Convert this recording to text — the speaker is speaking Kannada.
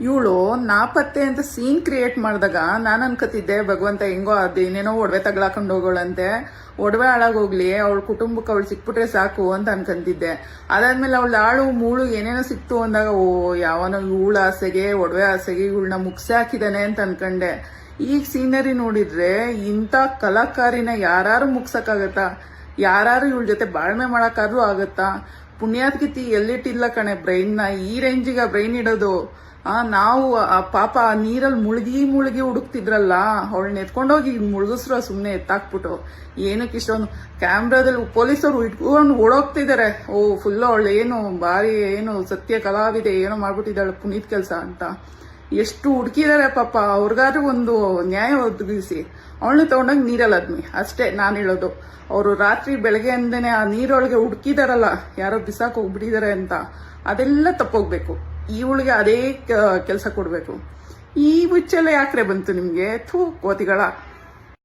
ಇವಳು ನಾಪತ್ತೆ ಅಂತ ಸೀನ್ ಕ್ರಿಯೇಟ್ ಮಾಡಿದಾಗ ನಾನು ಅನ್ಕೋತಿದ್ದೆ ಭಗವಂತ ಹೆಂಗೋ ಅದೇನೇನೋ ಒಡವೆ ತಗ್ಲಾಕೊಂಡು ಹೋಗೋಳಂತೆ, ಒಡವೆ ಹಾಳಾಗೋಗ್ಲಿ, ಅವಳ ಕುಟುಂಬಕ್ಕೆ ಅವಳು ಸಿಕ್ಬಿಟ್ರೆ ಸಾಕು ಅಂತ ಅನ್ಕೊಂತಿದ್ದೆ. ಅದಾದ್ಮೇಲೆ ಅವಳ ಆಳು ಮೂಳು ಏನೇನೋ ಸಿಕ್ತು ಅಂದಾಗ ಓ ಯಾವನೋ ಇವಳ ಆಸೆಗೆ ಒಡವೆ ಆಸೆಗೆ ಇವಳನ್ನ ಮುಗ್ಸಿ ಹಾಕಿದಾನೆ ಅಂತ ಅನ್ಕೊಂಡೆ. ಈಗ ಸೀನರಿ ನೋಡಿದ್ರೆ ಇಂಥ ಕಲಾಕಾರಿನ ಯಾರು ಮುಗ್ಸಕ್ಕಾಗತ್ತಾ? ಯಾರು ಇವಳ ಜೊತೆ ಬಾಳ್ಮೆ ಮಾಡಕ್ಕಾದ್ರೂ ಆಗತ್ತಾ? ಪುಣ್ಯಾತ್ಕಿತಿ ಎಲ್ಲಿಟ್ಟಿಲ್ಲ ಕಣೆ ಬ್ರೈನ್ನ, ಈ ರೇಂಜಿಗೆ ಬ್ರೈನ್ ಇಡೋದು. ನಾವು ಪಾಪ ನೀರಲ್ಲಿ ಮುಳುಗಿ ಹುಡುಕ್ತಿದ್ರಲ್ಲ, ಅವಳನ್ನ ಎತ್ಕೊಂಡೋಗಿ ಮುಳುಗಿಸ್ರು ಸುಮ್ಮನೆ ಎತ್ತಾಕ್ಬಿಟ್ಟು. ಏನಕ್ಕೆ ಇಷ್ಟೊಂದು ಕ್ಯಾಮ್ರಾದಲ್ಲಿ ಪೊಲೀಸರು ಇಟ್ಕೊಂಡು ಓಡೋಗ್ತಿದ್ದಾರೆ. ಓ ಫುಲ್ ಅವಳು ಏನು ಬಾರಿ ಏನು ಸತ್ಯ ಕಲಾವಿದೆ, ಏನೋ ಮಾಡ್ಬಿಟ್ಟಿದ್ದಾಳೆ ಪುನೀತ್ ಕೆಲಸ ಅಂತ. ಎಷ್ಟು ಹುಡುಕಿದ್ದಾರೆ ಪಾಪ, ಅವ್ರಿಗಾದ್ರೂ ಒಂದು ನ್ಯಾಯ ಒದಗಿಸಿ ಅವಳನ್ನ ತಗೊಂಡಾಗ ನೀರಲ್ಲಿ ಅದ್ಮಿ ಅಷ್ಟೇ ನಾನು ಹೇಳೋದು. ಅವರು ರಾತ್ರಿ ಬೆಳಗ್ಗೆ ಅಂದೇನೆ ಆ ನೀರೊಳಗೆ ಹುಡುಕಿದಾರಲ್ಲ, ಯಾರೋ ಬಿಸಾಕ್ ಹೋಗ್ಬಿಟ್ಟಿದ್ದಾರೆ ಅಂತ, ಅದೆಲ್ಲ ತಪ್ಪೋಗ್ಬೇಕು. ಇವಳಿಗೆ ಅದೇ ಕೆಲಸ ಕೊಡ್ಬೇಕು. ಈ ಹುಚ್ಚೆಲ್ಲ ಯಾಕ್ರೆ ಬಂತು ನಿಮ್ಗೆ? ಥೂ ಕೋತಿಗಳ.